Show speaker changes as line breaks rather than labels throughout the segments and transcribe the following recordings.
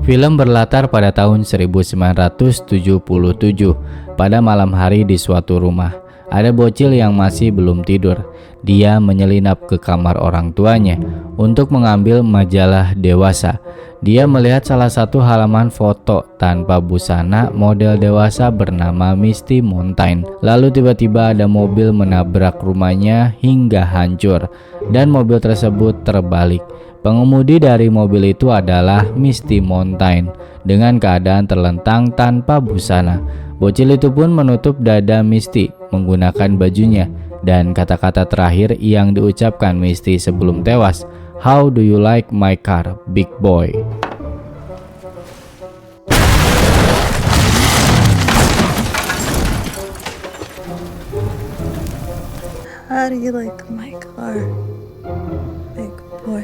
Film berlatar pada tahun 1977. Pada malam hari di suatu rumah, ada bocil yang masih belum tidur. Dia menyelinap ke kamar orang tuanya untuk mengambil majalah dewasa. Dia melihat salah satu halaman foto tanpa busana model dewasa bernama Misty Mountain. Lalu tiba-tiba ada mobil menabrak rumahnya hingga hancur, dan mobil tersebut terbalik. Pengemudi dari mobil itu adalah Misty Mountain dengan keadaan terlentang tanpa busana. Bocil itu pun menutup dada Misty menggunakan bajunya, dan kata-kata terakhir yang diucapkan Misty sebelum tewas, "How do you like my car, big boy?"
How do you like my car, big boy?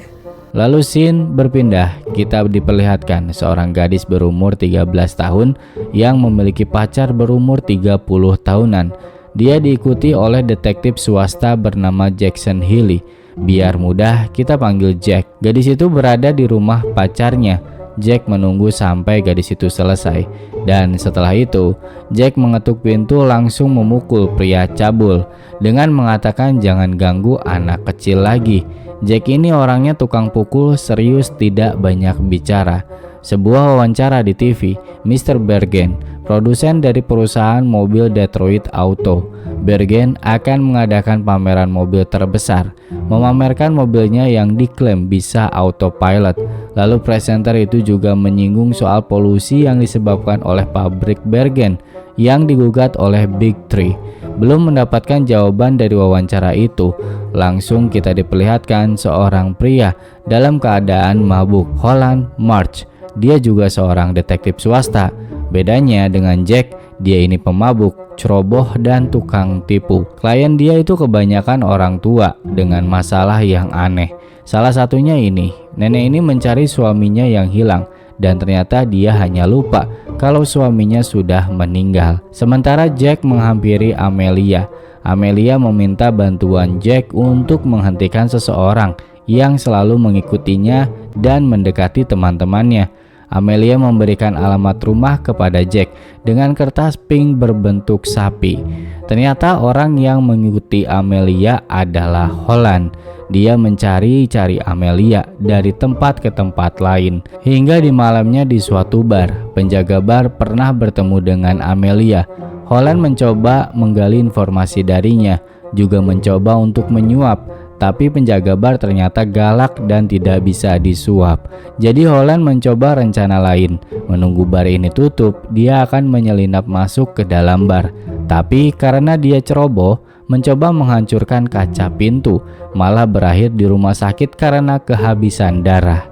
Lalu scene berpindah, kita diperlihatkan seorang gadis berumur 13 tahun yang memiliki pacar berumur 30 tahunan. Dia diikuti oleh detektif swasta bernama Jackson Healy. Biar mudah kita panggil Jack. Gadis itu berada di rumah pacarnya. Jack menunggu sampai gadis itu selesai, dan setelah itu Jack mengetuk pintu langsung memukul pria cabul dengan mengatakan jangan ganggu anak kecil lagi. Jack ini orangnya tukang pukul, serius, tidak banyak bicara. Sebuah wawancara di TV, Mr. Bergen, produsen dari perusahaan mobil Detroit Auto, Bergen akan mengadakan pameran mobil terbesar, memamerkan mobilnya yang diklaim bisa autopilot. Lalu presenter itu juga menyinggung soal polusi yang disebabkan oleh pabrik Bergen yang digugat oleh Big Three. Belum mendapatkan jawaban dari wawancara itu, langsung kita diperlihatkan seorang pria dalam keadaan mabuk, Holland March. Dia juga seorang detektif swasta. Bedanya dengan Jack, dia ini pemabuk, ceroboh, dan tukang tipu. Klien dia itu kebanyakan orang tua dengan masalah yang aneh. Salah satunya ini, nenek ini mencari suaminya yang hilang, dan ternyata dia hanya lupa kalau suaminya sudah meninggal. Sementara Jack menghampiri Amelia. Amelia meminta bantuan Jack untuk menghentikan seseorang yang selalu mengikutinya dan mendekati teman-temannya. Amelia memberikan alamat rumah kepada Jack dengan kertas pink berbentuk sapi. Ternyata orang yang mengikuti Amelia adalah Holland. Dia mencari-cari Amelia dari tempat ke tempat lain. Hingga di malamnya di suatu bar, penjaga bar pernah bertemu dengan Amelia. Holland mencoba menggali informasi darinya, juga mencoba untuk menyuap. Tapi penjaga bar ternyata galak dan tidak bisa disuap. Jadi Holland mencoba rencana lain. Menunggu bar ini tutup, dia akan menyelinap masuk ke dalam bar. Tapi karena dia ceroboh, mencoba menghancurkan kaca pintu, malah berakhir di rumah sakit karena kehabisan darah.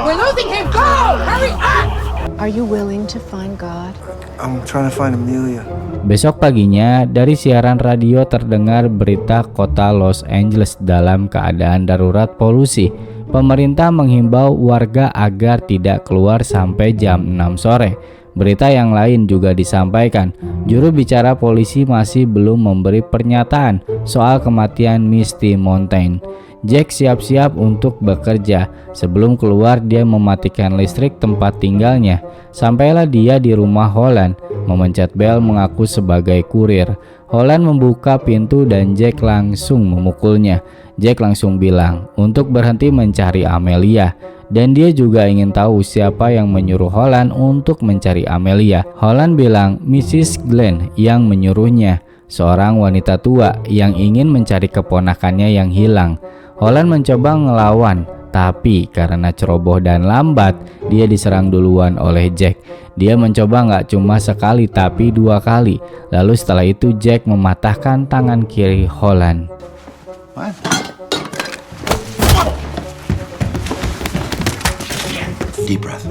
We're losing him! Go! Hurry up!
Are you willing to find God?
I'm trying to find Amelia.
Besok paginya, dari siaran radio terdengar berita kota Los Angeles dalam keadaan darurat polusi. Pemerintah menghimbau warga agar tidak keluar sampai jam 6 sore. Berita yang lain juga disampaikan. Juru bicara polisi masih belum memberi pernyataan soal kematian Misty Mountain. Jack siap-siap untuk bekerja. Sebelum keluar, dia mematikan listrik tempat tinggalnya. Sampailah dia di rumah Holland, memencet bel mengaku sebagai kurir. Holland membuka pintu dan Jack langsung memukulnya. Jack langsung bilang untuk berhenti mencari Amelia, dan dia juga ingin tahu siapa yang menyuruh Holland untuk mencari Amelia. Holland bilang Mrs. Glenn yang menyuruhnya, seorang wanita tua yang ingin mencari keponakannya yang hilang. Holland mencoba ngelawan, tapi karena ceroboh dan lambat, dia diserang duluan oleh Jack. Dia mencoba nggak cuma sekali tapi 2 kali. Lalu setelah itu Jack mematahkan tangan kiri Holland.
Deep breath.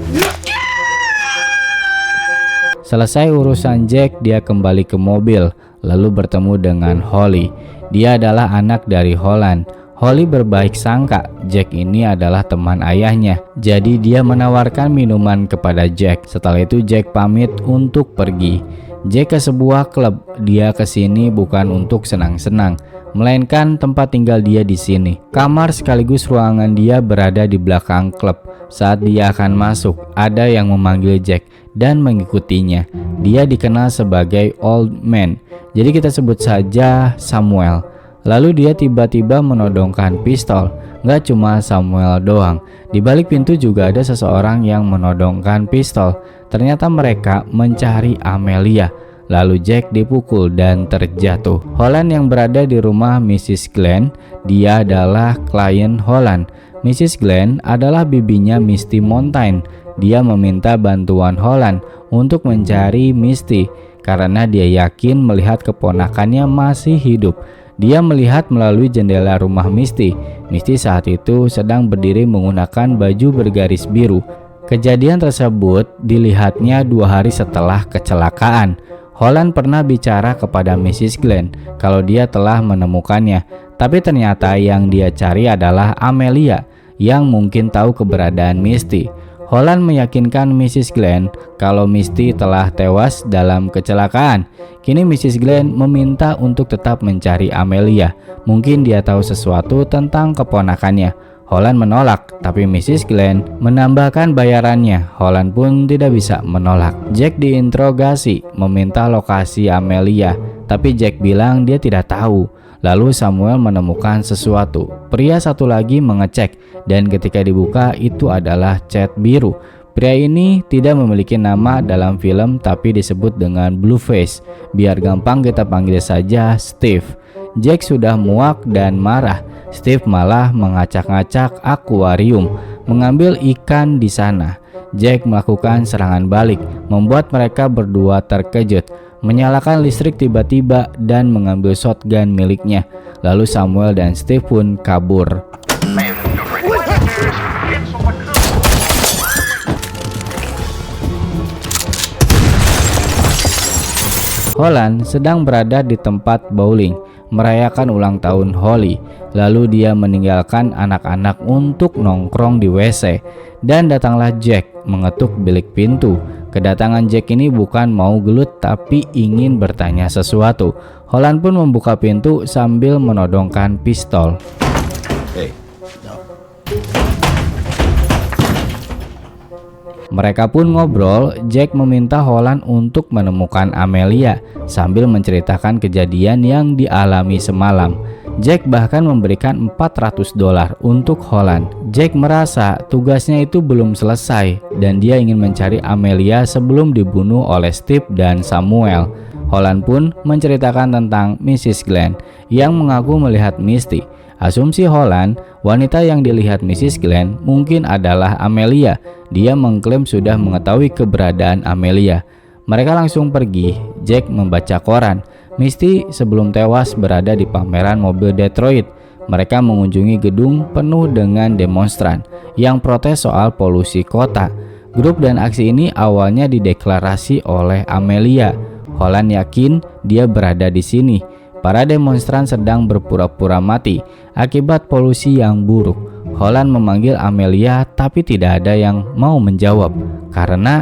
Selesai urusan Jack, dia kembali ke mobil, lalu bertemu dengan Holly. Dia adalah anak dari Holland. Holly berbaik sangka Jack ini adalah teman ayahnya, jadi dia menawarkan minuman kepada Jack. Setelah itu Jack pamit untuk pergi. Jack ke sebuah klub. Dia kesini bukan untuk senang-senang, melainkan tempat tinggal dia di sini. Kamar sekaligus ruangan dia berada di belakang klub. Saat dia akan masuk, ada yang memanggil Jack dan mengikutinya. Dia dikenal sebagai Old Man, jadi kita sebut saja Samuel. Lalu dia tiba-tiba menodongkan pistol. Gak cuma Samuel doang, di balik pintu juga ada seseorang yang menodongkan pistol. Ternyata mereka mencari Amelia. Lalu Jack dipukul dan terjatuh. Holland yang berada di rumah Mrs. Glenn, dia adalah klien Holland. Mrs. Glenn adalah bibinya Misty Montaigne. Dia meminta bantuan Holland untuk mencari Misty karena dia yakin melihat keponakannya masih hidup. Dia melihat melalui jendela rumah Misty. Misty saat itu sedang berdiri menggunakan baju bergaris biru. Kejadian tersebut dilihatnya 2 hari setelah kecelakaan. Holland pernah bicara kepada Mrs. Glenn kalau dia telah menemukannya, tapi ternyata yang dia cari adalah Amelia yang mungkin tahu keberadaan Misty. Holland meyakinkan Mrs. Glenn kalau Misty telah tewas dalam kecelakaan. Kini Mrs. Glenn meminta untuk tetap mencari Amelia. Mungkin dia tahu sesuatu tentang keponakannya. Holland menolak, tapi Mrs. Glenn menambahkan bayarannya. Holland pun tidak bisa menolak. Jack diinterogasi, meminta lokasi Amelia, tapi Jack bilang dia tidak tahu. Lalu Samuel menemukan sesuatu. Pria satu lagi mengecek, dan ketika dibuka itu adalah cat biru. Pria ini tidak memiliki nama dalam film tapi disebut dengan Blueface. Biar gampang kita panggil saja Steve. Jack sudah muak dan marah. Steve malah mengacak-ngacak akuarium, mengambil ikan di sana. Jack melakukan serangan balik, membuat mereka berdua terkejut, menyalakan listrik tiba-tiba dan mengambil shotgun miliknya. Lalu Samuel dan Steve pun kabur. Holland sedang berada di tempat bowling, merayakan ulang tahun Holly. Lalu dia meninggalkan anak-anak untuk nongkrong di WC. Dan datanglah Jack mengetuk bilik pintu. Kedatangan Jack ini bukan mau gelut tapi ingin bertanya sesuatu. Holland pun membuka pintu sambil menodongkan pistol. Mereka pun ngobrol. Jack meminta Holland untuk menemukan Amelia sambil menceritakan kejadian yang dialami semalam. Jack bahkan memberikan $400 untuk Holland. Jack merasa tugasnya itu belum selesai dan dia ingin mencari Amelia sebelum dibunuh oleh Steve dan Samuel. Holland pun menceritakan tentang Mrs. Glenn yang mengaku melihat Misty. Asumsi Holland, wanita yang dilihat Mrs. Glenn mungkin adalah Amelia. Dia mengklaim sudah mengetahui keberadaan Amelia. Mereka langsung pergi. Jack membaca koran. Misty sebelum tewas berada di pameran mobil Detroit. Mereka mengunjungi gedung penuh dengan demonstran yang protes soal polusi kota. Grup dan aksi ini awalnya dideklarasi oleh Amelia. Holland yakin dia berada di sini. Para demonstran sedang berpura-pura mati akibat polusi yang buruk. Holland memanggil Amelia tapi tidak ada yang mau menjawab karena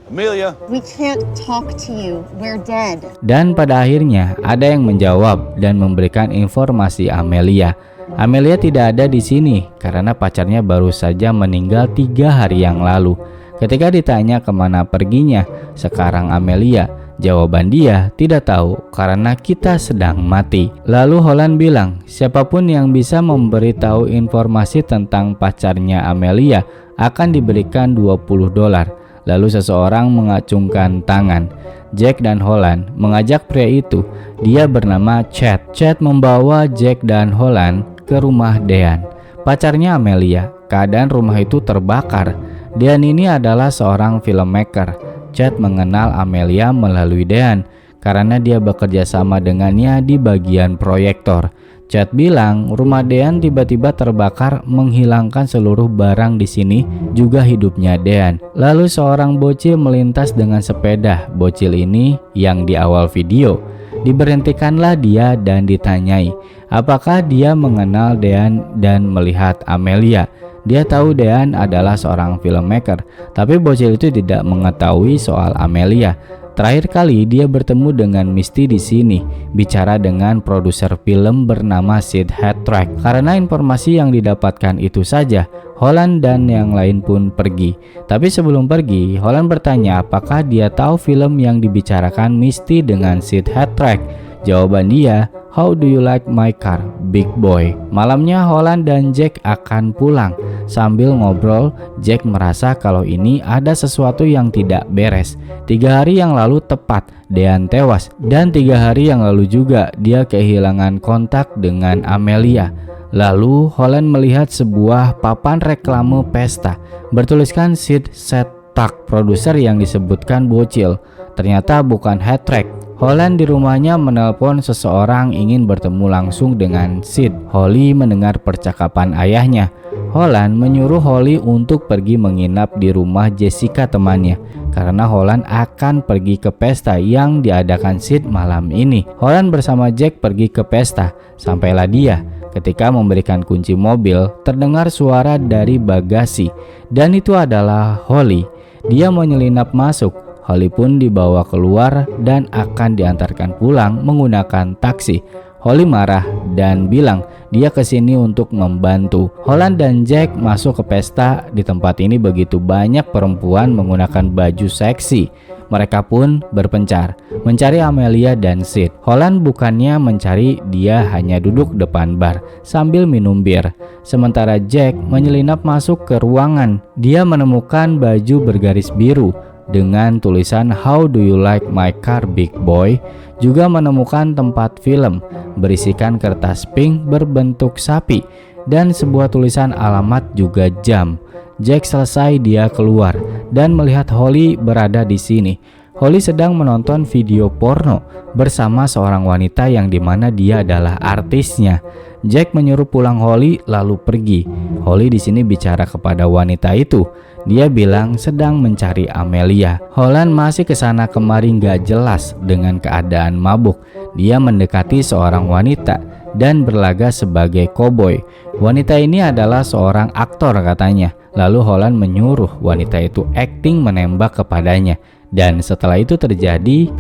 Amelia,
we can't talk to you. We're dead.
Dan pada akhirnya ada yang menjawab dan memberikan informasi Amelia. Amelia tidak ada di sini karena pacarnya baru saja meninggal 3 hari yang lalu. Ketika ditanya kemana perginya sekarang Amelia, jawaban dia tidak tahu karena kita sedang mati. Lalu Holland bilang, siapapun yang bisa memberitahu informasi tentang pacarnya Amelia akan diberikan $20. Lalu seseorang mengacungkan tangan. Jack dan Holland mengajak pria itu. Dia bernama Chad. Chad membawa Jack dan Holland ke rumah Dean, pacarnya Amelia. Keadaan rumah itu terbakar. Dean ini adalah seorang filmmaker. Chad mengenal Amelia melalui Dean karena dia bekerja sama dengannya di bagian proyektor. Chad bilang rumah Dean tiba-tiba terbakar menghilangkan seluruh barang di sini, juga hidupnya Dean. Lalu seorang bocil melintas dengan sepeda. Bocil ini yang di awal video. Diberhentikanlah dia dan ditanyai apakah dia mengenal Dean dan melihat Amelia. Dia tahu Dean adalah seorang filmmaker, tapi bocil itu tidak mengetahui soal Amelia. Terakhir kali dia bertemu dengan Misty di sini, bicara dengan produser film bernama Sid Hathaway. Karena informasi yang didapatkan itu saja, Holland dan yang lain pun pergi. Tapi sebelum pergi, Holland bertanya apakah dia tahu film yang dibicarakan Misty dengan Sid Hathaway. Jawaban dia, "How do you like my car, big boy?" Malamnya Holland dan Jack akan pulang. Sambil ngobrol, Jack merasa kalau ini ada sesuatu yang tidak beres. 3 hari yang lalu tepat, Dean tewas. Dan 3 hari yang lalu juga dia kehilangan kontak dengan Amelia. Lalu Holland melihat sebuah papan reklame pesta bertuliskan Sid Setak, produser yang disebutkan bocil. Ternyata bukan Hathaway. Holland di rumahnya menelpon seseorang ingin bertemu langsung dengan Sid. Holly mendengar percakapan ayahnya. Holland menyuruh Holly untuk pergi menginap di rumah Jessica temannya karena Holland akan pergi ke pesta yang diadakan Sid malam ini. Holland bersama Jack pergi ke pesta. Sampailah dia. Ketika memberikan kunci mobil, terdengar suara dari bagasi dan itu adalah Holly. Dia menyelinap masuk. Holly pun dibawa keluar dan akan diantarkan pulang menggunakan taksi. Holly marah dan bilang dia kesini untuk membantu. Holland dan Jack masuk ke pesta. Di tempat ini begitu banyak perempuan menggunakan baju seksi. Mereka pun berpencar mencari Amelia dan Sid. Holland bukannya mencari, dia hanya duduk depan bar sambil minum bir. Sementara Jack menyelinap masuk ke ruangan. Dia menemukan baju bergaris biru dengan tulisan "How do you like my car, big boy?" Juga menemukan tempat film berisikan kertas pink berbentuk sapi dan sebuah tulisan alamat juga jam. Jack selesai, dia keluar dan melihat Holly berada di sini. Holly sedang menonton video porno bersama seorang wanita yang dimana dia adalah artisnya. Jack menyuruh pulang Holly lalu pergi. Holly di sini bicara kepada wanita itu. Dia bilang sedang mencari Amelia. Holland masih kesana kemari gak jelas dengan keadaan mabuk. Dia mendekati seorang wanita dan berlaga sebagai koboi. Wanita ini adalah seorang aktor katanya. Lalu Holland menyuruh wanita itu akting menembak kepadanya. Dan setelah itu terjadi,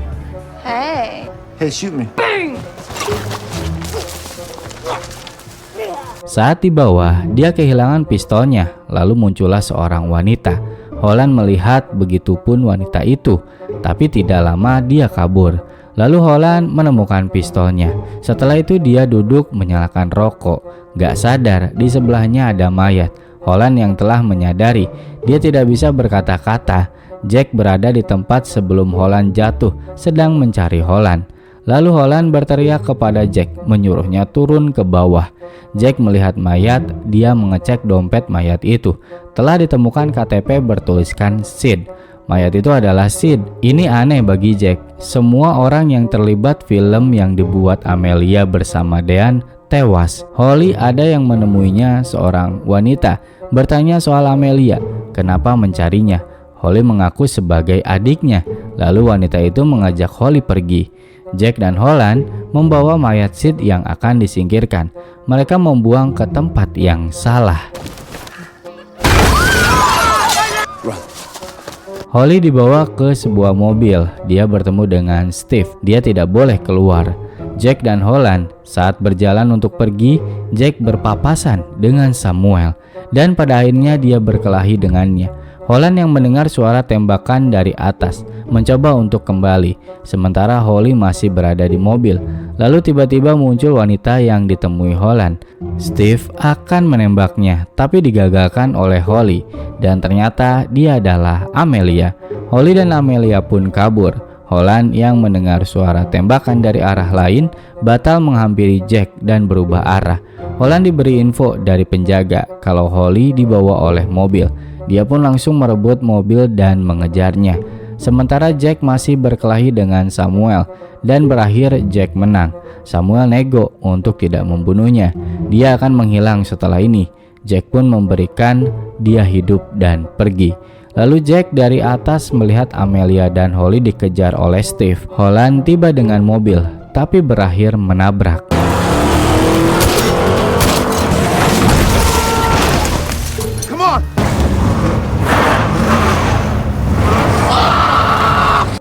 Hey.
Hey, shoot me.
saat di bawah, dia kehilangan pistolnya. Lalu muncullah seorang wanita. Holland melihat, begitupun wanita itu. Tapi tidak lama dia kabur. Lalu Holland menemukan pistolnya. Setelah itu dia duduk menyalakan rokok. Gak sadar di sebelahnya ada mayat. Holland yang telah menyadari dia tidak bisa berkata-kata. Jack berada di tempat sebelum Holland jatuh, sedang mencari Holland. Lalu Holland berteriak kepada Jack, menyuruhnya turun ke bawah. Jack melihat mayat, dia mengecek dompet mayat itu. Telah ditemukan KTP bertuliskan Sid. Mayat itu adalah Sid. Ini aneh bagi Jack. Semua orang yang terlibat film yang dibuat Amelia bersama Dean tewas. Holly ada yang menemuinya, seorang wanita, bertanya soal Amelia, kenapa mencarinya. Holly mengaku sebagai adiknya. Lalu wanita itu mengajak Holly pergi. Jack dan Holland membawa mayat Sid yang akan disingkirkan. Mereka membuang ke tempat yang salah. Holly dibawa ke sebuah mobil. Dia bertemu dengan Steve. Dia tidak boleh keluar. Jack dan Holland saat berjalan untuk pergi, Jack berpapasan dengan Samuel dan pada akhirnya dia berkelahi dengannya. Holland yang mendengar suara tembakan dari atas mencoba untuk kembali, sementara Holly masih berada di mobil. Lalu tiba-tiba muncul wanita yang ditemui Holland. Steve akan menembaknya, tapi digagalkan oleh Holly, dan ternyata dia adalah Amelia. Holly dan Amelia pun kabur. Holland yang mendengar suara tembakan dari arah lain batal menghampiri Jack dan berubah arah. Holland diberi info dari penjaga kalau Holly dibawa oleh mobil. Dia pun langsung merebut mobil dan mengejarnya. Sementara Jack masih berkelahi dengan Samuel dan berakhir Jack menang. Samuel nego untuk tidak membunuhnya. Dia akan menghilang setelah ini. Jack pun memberikan dia hidup dan pergi. Lalu Jack dari atas melihat Amelia dan Holly dikejar oleh Steve. Holland tiba dengan mobil, tapi berakhir menabrak.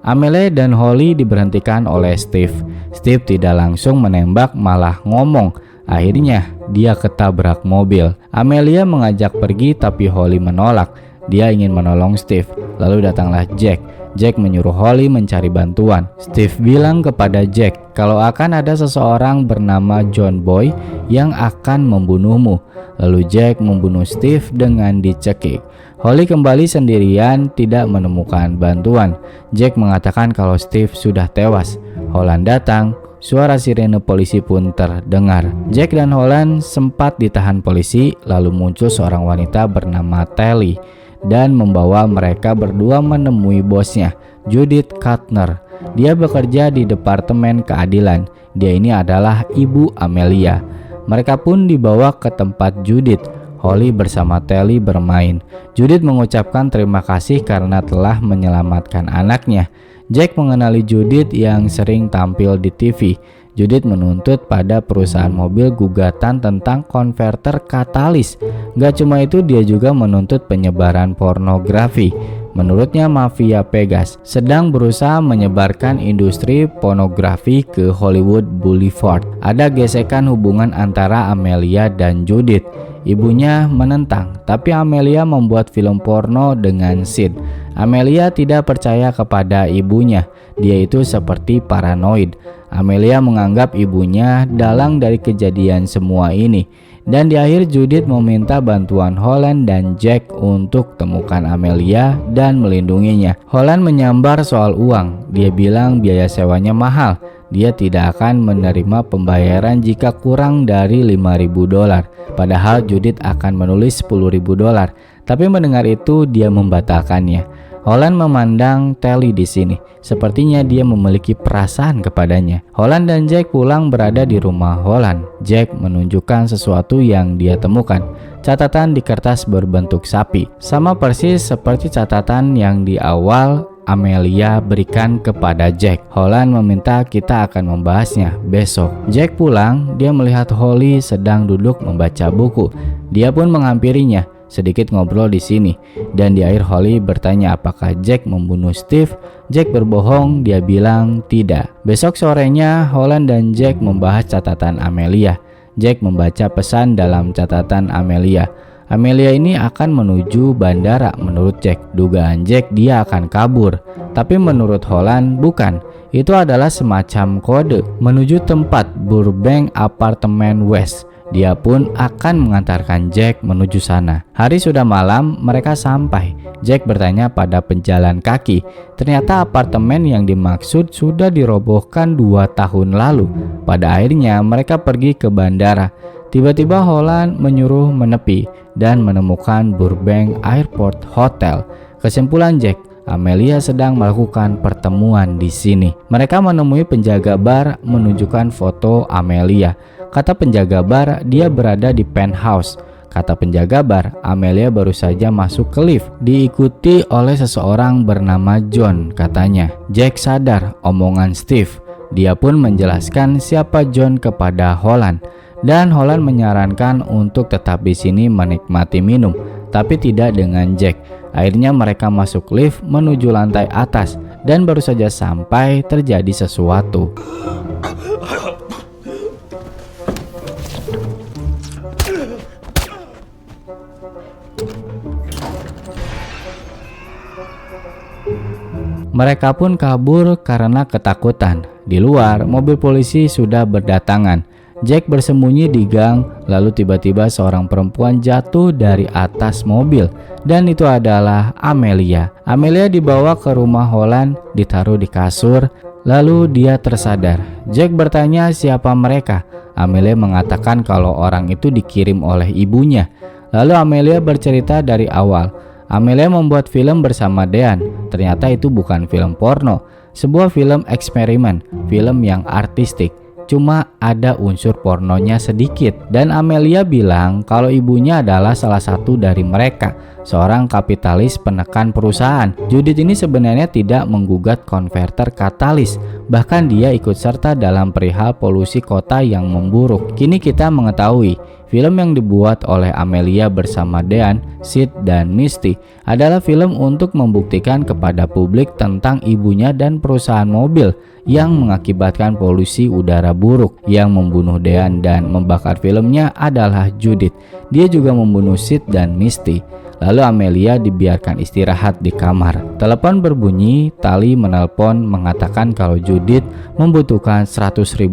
Amelia dan Holly diberhentikan oleh Steve. Steve tidak langsung menembak, malah ngomong. Akhirnya dia ketabrak mobil. Amelia mengajak pergi tapi Holly menolak. Dia ingin menolong Steve. Lalu datanglah Jack. Jack menyuruh Holly mencari bantuan. Steve bilang kepada Jack kalau akan ada seseorang bernama John Boy yang akan membunuhmu. Lalu Jack membunuh Steve dengan dicekik. Holly kembali sendirian, tidak menemukan bantuan. Jack mengatakan kalau Steve sudah tewas. Holland datang, suara sirene polisi pun terdengar. Jack dan Holland sempat ditahan polisi, lalu muncul seorang wanita bernama Telly dan membawa mereka berdua menemui bosnya, Judith Kuttner. Dia bekerja di Departemen Keadilan. Dia ini adalah ibu Amelia. Mereka pun dibawa ke tempat Judith. Holly bersama Telly bermain. Judith mengucapkan terima kasih karena telah menyelamatkan anaknya. Jack mengenali Judith yang sering tampil di TV. Judith menuntut pada perusahaan mobil gugatan tentang konverter katalis. Gak cuma itu, dia juga menuntut penyebaran pornografi. Menurutnya mafia Pegas sedang berusaha menyebarkan industri pornografi ke Hollywood Boulevard. Ada gesekan hubungan antara Amelia dan Judith. Ibunya menentang, tapi Amelia membuat film porno dengan Sid. Amelia tidak percaya kepada ibunya. Dia itu seperti paranoid. Amelia menganggap ibunya dalang dari kejadian semua ini. Dan di akhir Judith meminta bantuan Holland dan Jack untuk temukan Amelia dan melindunginya. Holland menyambar soal uang. Dia bilang biaya sewanya mahal. Dia tidak akan menerima pembayaran jika kurang dari $5.000. Padahal Judith akan menulis $10.000. Tapi mendengar itu dia membatalkannya. Holland memandang Telly di sini. Sepertinya dia memiliki perasaan kepadanya. Holland dan Jack pulang berada di rumah Holland. Jack menunjukkan sesuatu yang dia temukan. Catatan di kertas berbentuk sapi. Sama persis seperti catatan yang di awal Amelia berikan kepada Jack. Holland meminta kita akan membahasnya besok. Jack pulang, dia melihat Holly sedang duduk membaca buku. Dia pun menghampirinya. Sedikit ngobrol di sini, dan di akhir Holly bertanya apakah Jack membunuh Steve. Jack berbohong, dia bilang tidak. Besok sorenya Holland dan Jack membahas catatan Amelia. Jack membaca pesan dalam catatan Amelia. Amelia ini akan menuju bandara menurut Jack. Dugaan Jack dia akan kabur, tapi menurut Holland bukan. Itu adalah semacam kode menuju tempat Burbank Apartemen West. Dia pun akan mengantarkan Jack menuju sana. Hari sudah malam, mereka sampai. Jack bertanya pada penjalan kaki. Ternyata apartemen yang dimaksud sudah dirobohkan 2 tahun lalu. Pada akhirnya mereka pergi ke bandara. Tiba-tiba Holland menyuruh menepi dan menemukan Burbank Airport Hotel. Kesimpulan Jack, Amelia sedang melakukan pertemuan di sini. Mereka menemui penjaga bar menunjukkan foto Amelia. Kata penjaga bar, dia berada di penthouse. Kata penjaga bar, Amelia baru saja masuk ke lift, diikuti oleh seseorang bernama John katanya. Jack sadar omongan Steve. Dia pun menjelaskan siapa John kepada Holland. Dan Holland menyarankan untuk tetap di sini menikmati minum, tapi tidak dengan Jack. Akhirnya mereka masuk lift menuju lantai atas, dan baru saja sampai terjadi sesuatu. Mereka pun kabur karena ketakutan. Di luar, mobil polisi sudah berdatangan. Jack bersembunyi di gang, lalu tiba-tiba seorang perempuan jatuh dari atas mobil, dan itu adalah Amelia. Amelia dibawa ke rumah Holland, ditaruh di kasur, lalu dia tersadar. Jack bertanya siapa mereka. Amelia mengatakan kalau orang itu dikirim oleh ibunya. Lalu Amelia bercerita dari awal. Amelia membuat film bersama Dean. Ternyata itu bukan film porno, sebuah film eksperimen, film yang artistik. Cuma ada unsur pornonya sedikit. Dan Amelia bilang kalau ibunya adalah salah satu dari mereka, seorang kapitalis penekan perusahaan. Judith ini sebenarnya tidak menggugat konverter katalis, bahkan dia ikut serta dalam perihal polusi kota yang memburuk. Kini kita mengetahui Film yang dibuat oleh Amelia bersama Dean, Sid, dan Misty adalah film untuk membuktikan kepada publik tentang ibunya dan perusahaan mobil yang mengakibatkan polusi udara buruk. Yang membunuh Dean dan membakar filmnya adalah Judith. Dia juga membunuh Sid dan Misty. Lalu Amelia dibiarkan istirahat di kamar. Telepon berbunyi, Tali menelpon mengatakan kalau Judith membutuhkan $100.000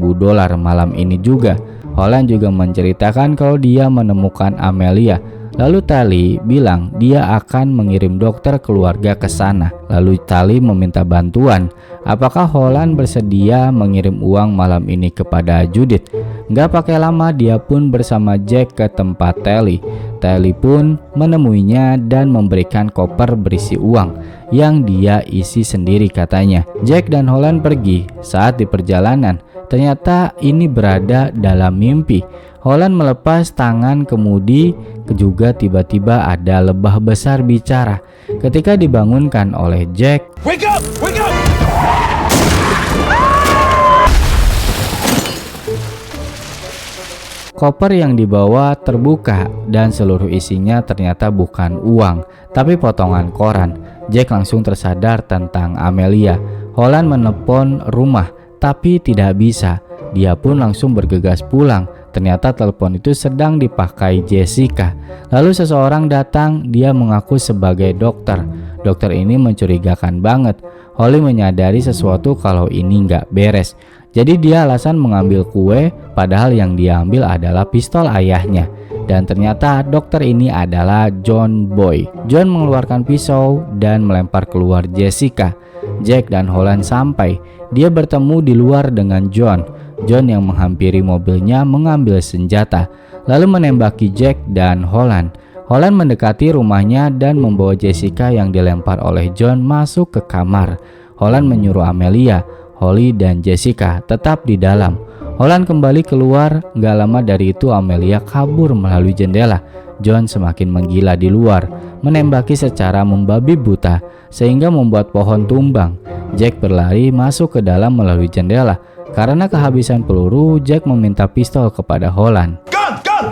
malam ini juga. Holland juga menceritakan kalau dia menemukan Amelia. Lalu Tali bilang dia akan mengirim dokter keluarga ke sana. Lalu Tali meminta bantuan. Apakah Holland bersedia mengirim uang malam ini kepada Judith? Nggak pakai lama dia pun bersama Jack ke tempat Tali. Tali pun menemuinya dan memberikan koper berisi uang yang dia isi sendiri katanya. Jack dan Holland pergi. Saat di perjalanan, ternyata ini berada dalam mimpi. Holland melepas tangan kemudi, juga tiba-tiba ada lebah besar bicara. Ketika dibangunkan oleh Jack,
Wake up! Wake up!
koper yang dibawa terbuka dan seluruh isinya ternyata bukan uang, tapi potongan koran. Jack langsung tersadar tentang Amelia. Holland menelpon rumah, tapi tidak bisa. Dia pun langsung bergegas pulang. Ternyata telepon itu sedang dipakai Jessica. Lalu seseorang datang, dia mengaku sebagai dokter. Dokter ini mencurigakan banget. Holly menyadari sesuatu kalau ini nggak beres. Jadi dia alasan mengambil kue, padahal yang dia ambil adalah pistol ayahnya. Dan ternyata dokter ini adalah John Boy. John mengeluarkan pisau dan melempar keluar Jessica. Jack dan Holland sampai. Dia bertemu di luar dengan John. John yang menghampiri mobilnya mengambil senjata, lalu menembaki Jack dan Holland. Holland mendekati rumahnya dan membawa Jessica yang dilempar oleh John masuk ke kamar. Holland menyuruh Amelia, Holly, dan Jessica tetap di dalam. Holland kembali keluar. Gak lama dari itu Amelia kabur melalui jendela. John semakin menggila di luar, menembaki secara membabi buta sehingga membuat pohon tumbang. Jack berlari masuk ke dalam melalui jendela. Karena kehabisan peluru, Jack meminta pistol kepada Holland.
Gun! Gun!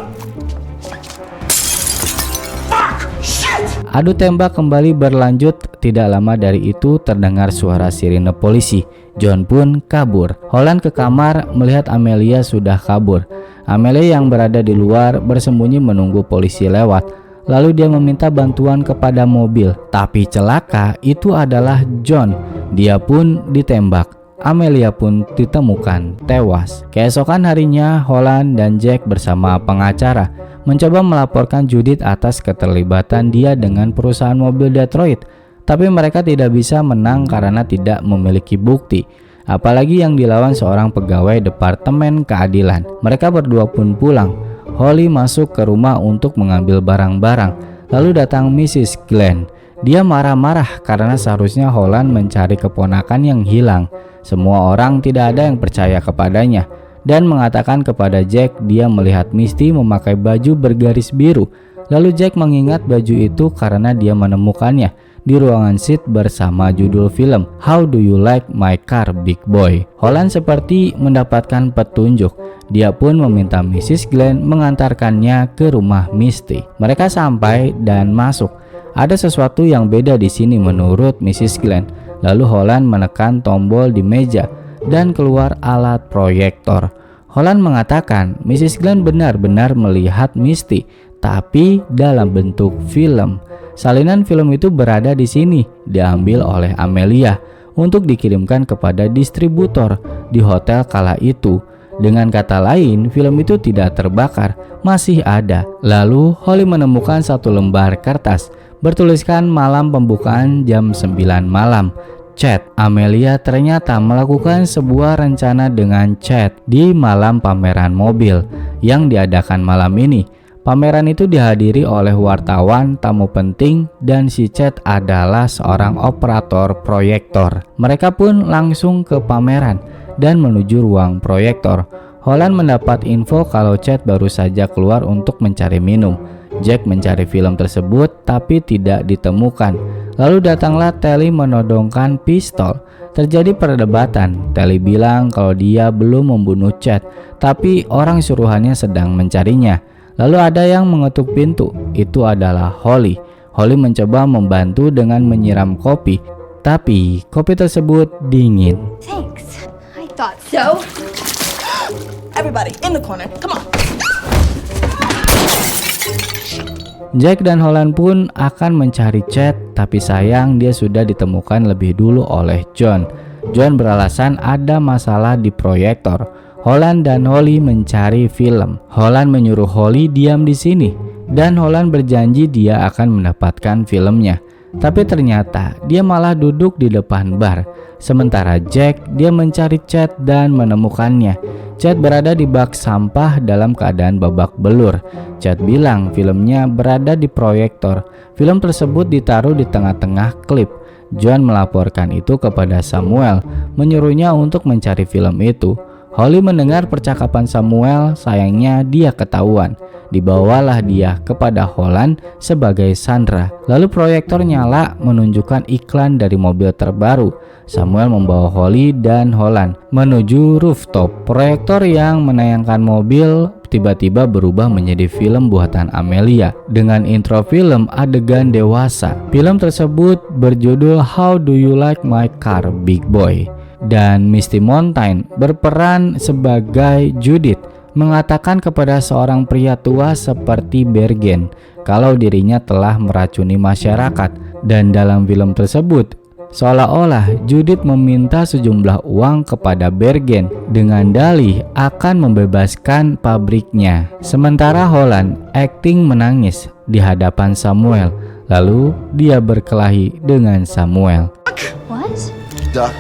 Fuck! Shit!
Adu tembak kembali berlanjut. Tidak lama dari itu terdengar suara sirine polisi. John pun kabur. Holland ke kamar melihat Amelia sudah kabur. Amelia yang berada di luar bersembunyi menunggu polisi lewat. Lalu dia meminta bantuan kepada mobil. Tapi celaka, itu adalah John. Dia pun ditembak. Amelia pun ditemukan tewas. Keesokan harinya, Holland dan Jack bersama pengacara mencoba melaporkan Judith atas keterlibatan dia dengan perusahaan mobil Detroit. Tapi mereka tidak bisa menang karena tidak memiliki bukti. Apalagi yang dilawan seorang pegawai Departemen Keadilan. Mereka berdua pun pulang. Holly masuk ke rumah untuk mengambil barang-barang. Lalu datang Mrs. Glenn. Dia marah-marah karena seharusnya Holland mencari keponakan yang hilang. Semua orang tidak ada yang percaya kepadanya dan mengatakan kepada Jack dia melihat Misty memakai baju bergaris biru. Lalu Jack mengingat baju itu karena dia menemukannya di ruangan Sid bersama judul film How Do You Like My Car Big Boy. Holland seperti mendapatkan petunjuk. Dia pun meminta Mrs. Glenn mengantarkannya ke rumah Misty. Mereka sampai dan masuk. Ada sesuatu yang beda di sini menurut Mrs. Glenn. Lalu Holland menekan tombol di meja dan keluar alat proyektor. Holland mengatakan Mrs. Glenn benar-benar melihat Misty, tapi dalam bentuk film. Salinan film itu berada di sini, diambil oleh Amelia untuk dikirimkan kepada distributor di hotel kala itu. Dengan kata lain, film itu tidak terbakar, masih ada. Lalu Holly menemukan satu lembar kertas bertuliskan malam pembukaan jam 9 malam. Chat. Amelia ternyata melakukan sebuah rencana dengan Chat di malam pameran mobil yang diadakan malam ini. Pameran itu dihadiri oleh wartawan, tamu penting, dan si Chat adalah seorang operator proyektor. Mereka pun langsung ke pameran dan menuju ruang proyektor. Holland mendapat info kalau Chat baru saja keluar untuk mencari minum. Jack mencari film tersebut tapi tidak ditemukan. Lalu datanglah Tali menodongkan pistol. Terjadi perdebatan. Tali bilang kalau dia belum membunuh Chat, tapi orang suruhannya sedang mencarinya. Lalu ada yang mengetuk pintu. Itu adalah Holly. Holly mencoba membantu dengan menyiram kopi, tapi kopi tersebut dingin.
Thanks. I thought so.
Everybody in the corner. Come on.
Jack dan Holland pun akan mencari Chad, tapi sayang dia sudah ditemukan lebih dulu oleh John. John beralasan ada masalah di proyektor. Holland dan Holly mencari film. Holland menyuruh Holly diam di sini, dan Holland berjanji dia akan mendapatkan filmnya. Tapi ternyata dia malah duduk di depan bar. Sementara Jack, dia mencari Chad dan menemukannya. Chad berada di bak sampah dalam keadaan babak belur. Chad bilang filmnya berada di proyektor. Film tersebut ditaruh di tengah-tengah klip. John melaporkan itu kepada Samuel, menyuruhnya untuk mencari film itu. Holly mendengar percakapan Samuel, sayangnya dia ketahuan. Dibawalah dia kepada Holland sebagai Sandra. Lalu proyektor nyala menunjukkan iklan dari mobil terbaru. Samuel membawa Holly dan Holland menuju rooftop. Proyektor yang menayangkan mobil tiba-tiba berubah menjadi film buatan Amelia dengan intro film adegan dewasa. Film tersebut berjudul How Do You Like My Car, Big Boy. Dan Misty Mountain berperan sebagai Judith, mengatakan kepada seorang pria tua seperti Bergen kalau dirinya telah meracuni masyarakat. Dan dalam film tersebut seolah-olah Judith meminta sejumlah uang kepada Bergen dengan dalih akan membebaskan pabriknya. Sementara Holland akting menangis di hadapan Samuel, lalu dia berkelahi dengan Samuel.
What?
Duck.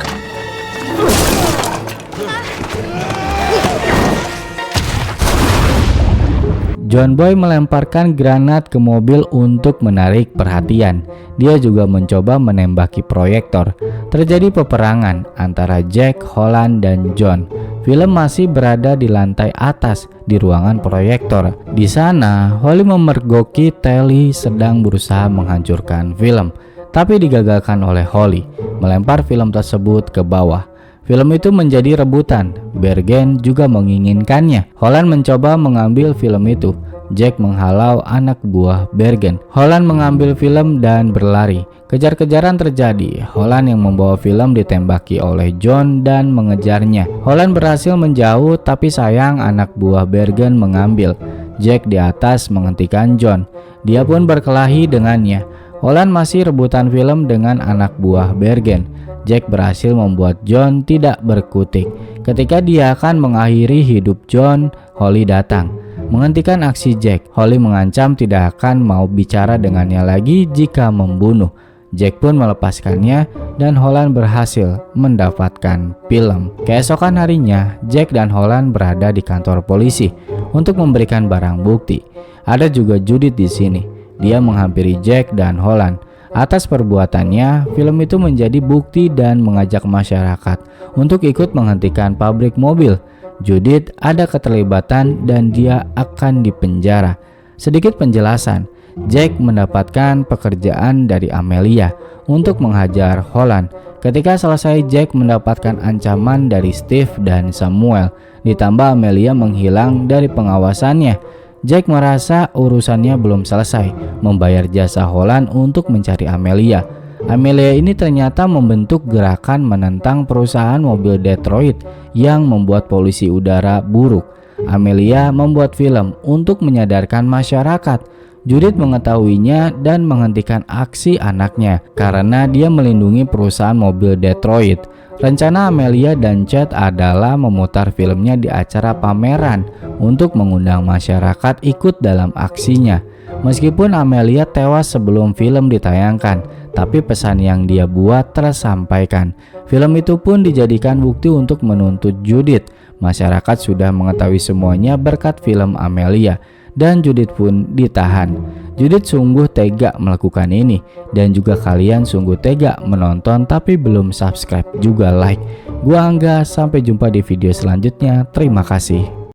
John Boy melemparkan granat ke mobil untuk menarik perhatian. Dia juga mencoba menembaki proyektor. Terjadi peperangan antara Jack, Holland, dan John. Film masih berada di lantai atas di ruangan proyektor. Di sana, Holly memergoki Telly sedang berusaha menghancurkan film, tapi digagalkan oleh Holly, melempar film tersebut ke bawah. Film itu menjadi rebutan. Bergen juga menginginkannya. Holland mencoba mengambil film itu. Jack menghalau anak buah Bergen. Holland mengambil film dan berlari. Kejar-kejaran terjadi. Holland yang membawa film ditembaki oleh John dan mengejarnya. Holland berhasil menjauh, tapi sayang anak buah Bergen mengambil. Jack di atas menghentikan John. Dia pun berkelahi dengannya. Holland masih rebutan film dengan anak buah Bergen. Jack berhasil membuat John tidak berkutik. Ketika dia akan mengakhiri hidup John, Holly datang menghentikan aksi Jack. Holly mengancam tidak akan mau bicara dengannya lagi jika membunuh. Jack pun melepaskannya dan Holland berhasil mendapatkan film. Keesokan harinya, Jack dan Holland berada di kantor polisi untuk memberikan barang bukti. Ada juga Judith di sini. Dia menghampiri Jack dan Holland. Atas perbuatannya, film itu menjadi bukti dan mengajak masyarakat untuk ikut menghentikan pabrik mobil. Judith ada keterlibatan dan dia akan dipenjara. Sedikit penjelasan, Jack mendapatkan pekerjaan dari Amelia untuk menghajar Holland. Ketika selesai, Jack mendapatkan ancaman dari Steve dan Samuel. Ditambah Amelia menghilang dari pengawasannya. Jack merasa urusannya belum selesai, membayar jasa Holland untuk mencari Amelia. Amelia ini ternyata membentuk gerakan menentang perusahaan mobil Detroit yang membuat polusi udara buruk. Amelia membuat film untuk menyadarkan masyarakat. Judith mengetahuinya dan menghentikan aksi anaknya karena dia melindungi perusahaan mobil Detroit. Rencana Amelia dan Chad adalah memutar filmnya di acara pameran untuk mengundang masyarakat ikut dalam aksinya. Meskipun Amelia tewas sebelum film ditayangkan, tapi pesan yang dia buat tersampaikan. Film itu pun dijadikan bukti untuk menuntut Judith. Masyarakat sudah mengetahui semuanya berkat film Amelia, dan Judith pun ditahan. Judith sungguh tega melakukan ini, dan juga kalian sungguh tega menonton tapi belum subscribe juga like. Gua Angga, sampai jumpa di video selanjutnya. Terima kasih.